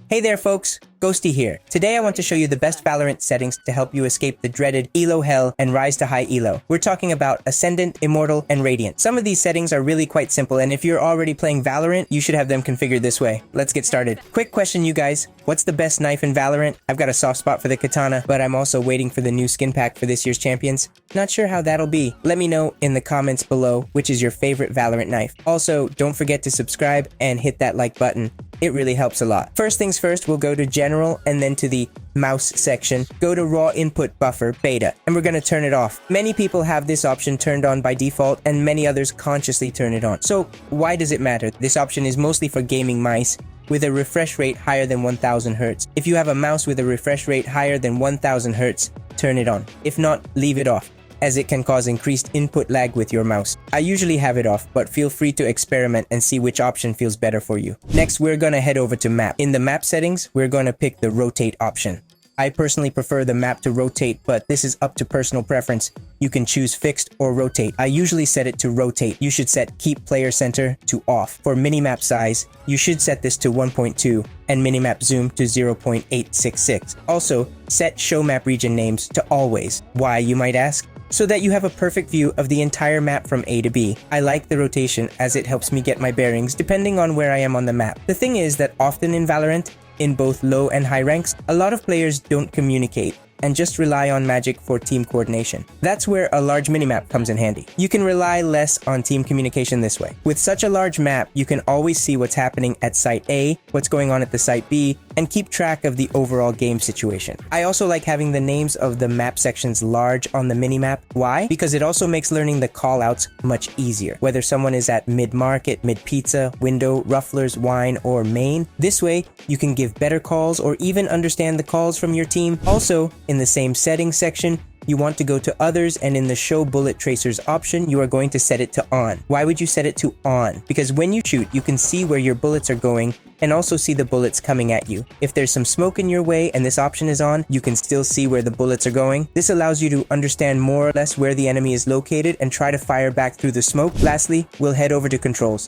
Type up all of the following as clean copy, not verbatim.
Hey there folks, Ghosty here. Today I want to show you the best Valorant settings to help you escape the dreaded Elo Hell and rise to high Elo. We're talking about Ascendant, Immortal, and Radiant. Some of these settings are really quite simple, and if you're already playing Valorant, you should have them configured this way. Let's get started. Quick question you guys, what's the best knife in Valorant? I've got a soft spot for the katana, but I'm also waiting for the new skin pack for this year's champions. Not sure how that'll be. Let me know in the comments below which is your favorite Valorant knife. Also, don't forget to subscribe and hit that like button. It really helps a lot. First things first, we'll go to General and then to the mouse section. Go to Raw Input Buffer Beta, and we're going to turn it off. Many people have this option turned on by default, and many others consciously turn it on. So why does it matter? This option is mostly for gaming mice with a refresh rate higher than 1000 Hz. If you have a mouse with a refresh rate higher than 1000 Hz, turn it on. If not, leave it off, as it can cause increased input lag with your mouse. I usually have it off, but feel free to experiment and see which option feels better for you. Next, we're gonna head over to map. In the map settings, we're gonna pick the rotate option. I personally prefer the map to rotate, but this is up to personal preference. You can choose fixed or rotate. I usually set it to rotate. You should set keep player center to off. For minimap size, you should set this to 1.2 and minimap zoom to 0.866. Also, set show map region names to always. Why, you might ask? So that you have a perfect view of the entire map from A to B. I like the rotation as it helps me get my bearings depending on where I am on the map. The thing is that often in Valorant, in both low and high ranks, a lot of players don't communicate and just rely on magic for team coordination. That's where a large minimap comes in handy. You can rely less on team communication this way. With such a large map, you can always see what's happening at site A, what's going on at the site B, and keep track of the overall game situation. I also like having the names of the map sections large on the minimap. Why? Because it also makes learning the callouts much easier. Whether someone is at mid-market, mid-pizza, window, rufflers, wine, or main, this way you can give better calls or even understand the calls from your team. Also, in the same settings section, you want to go to others, and in the show bullet tracers option, you are going to set it to on. Why would you set it to on? Because when you shoot, you can see where your bullets are going and also see the bullets coming at you. If there's some smoke in your way and this option is on, you can still see where the bullets are going. This allows you to understand more or less where the enemy is located and try to fire back through the smoke. Lastly, we'll head over to controls.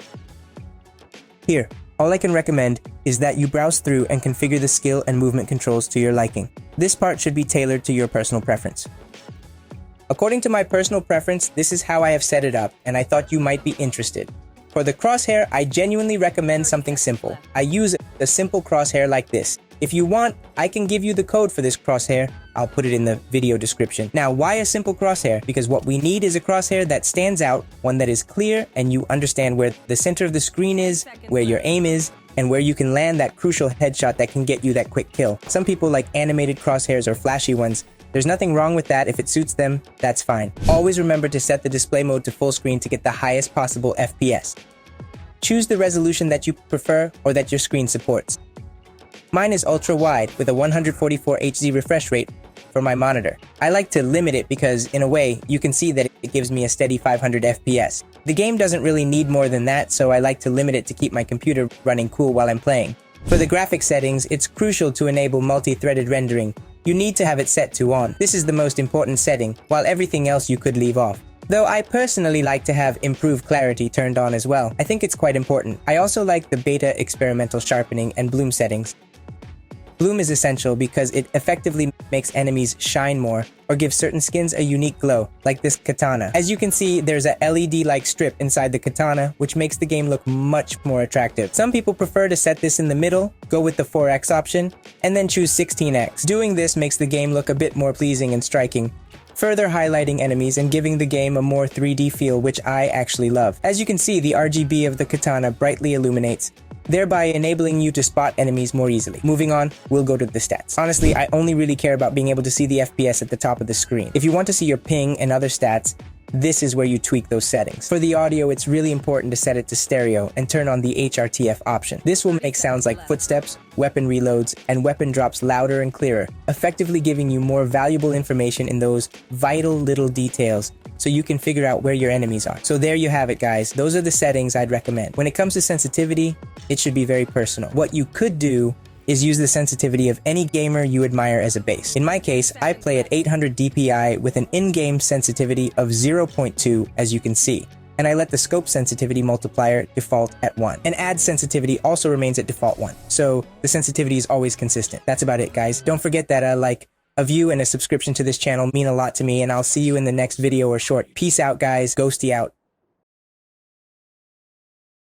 Here, all I can recommend is that you browse through and configure the skill and movement controls to your liking. This part should be tailored to your personal preference. According to my personal preference, this is how I have set it up, and I thought you might be interested. For the crosshair, I genuinely recommend something simple. I use a simple crosshair like this. If you want, I can give you the code for this crosshair. I'll put it in the video description. Now, why a simple crosshair? Because what we need is a crosshair that stands out, one that is clear, and you understand where the center of the screen is, where your aim is, and where you can land that crucial headshot that can get you that quick kill. Some people like animated crosshairs or flashy ones. There's nothing wrong with that. If it suits them, that's fine. Always remember to set the display mode to full screen to get the highest possible FPS. Choose the resolution that you prefer or that your screen supports. Mine is ultra wide with a 144 Hz refresh rate for my monitor. I like to limit it because, in a way, you can see that it gives me a steady 500 FPS. The game doesn't really need more than that, so I like to limit it to keep my computer running cool while I'm playing. For the graphics settings, it's crucial to enable multi-threaded rendering. You need to have it set to on. This is the most important setting, while everything else you could leave off. Though I personally like to have improved clarity turned on as well. I think it's quite important. I also like the beta experimental sharpening and bloom settings. Bloom is essential because it effectively makes enemies shine more or gives certain skins a unique glow, like this katana. As you can see, there's a LED-like strip inside the katana, which makes the game look much more attractive. Some people prefer to set this in the middle, go with the 4x option, and then choose 16x. Doing this makes the game look a bit more pleasing and striking, further highlighting enemies and giving the game a more 3D feel, which I actually love. As you can see, the RGB of the katana brightly illuminates, thereby enabling you to spot enemies more easily. Moving on, we'll go to the stats. Honestly, I only really care about being able to see the FPS at the top of the screen. If you want to see your ping and other stats, this is where you tweak those settings. For the audio, it's really important to set it to stereo and turn on the HRTF option. This will make sounds like footsteps, weapon reloads, and weapon drops louder and clearer, effectively giving you more valuable information in those vital little details so you can figure out where your enemies are. So there you have it, guys. Those are the settings I'd recommend. When it comes to sensitivity, it should be very personal. What you could do is use the sensitivity of any gamer you admire as a base. In my case, I play at 800 DPI with an in-game sensitivity of 0.2, as you can see. and I let the scope sensitivity multiplier default at 1. And add sensitivity also remains at default 1. So the sensitivity is always consistent. That's about it, guys. Don't forget that a view and a subscription to this channel mean a lot to me, and I'll see you in the next video or short. Peace out, guys. Ghosty out.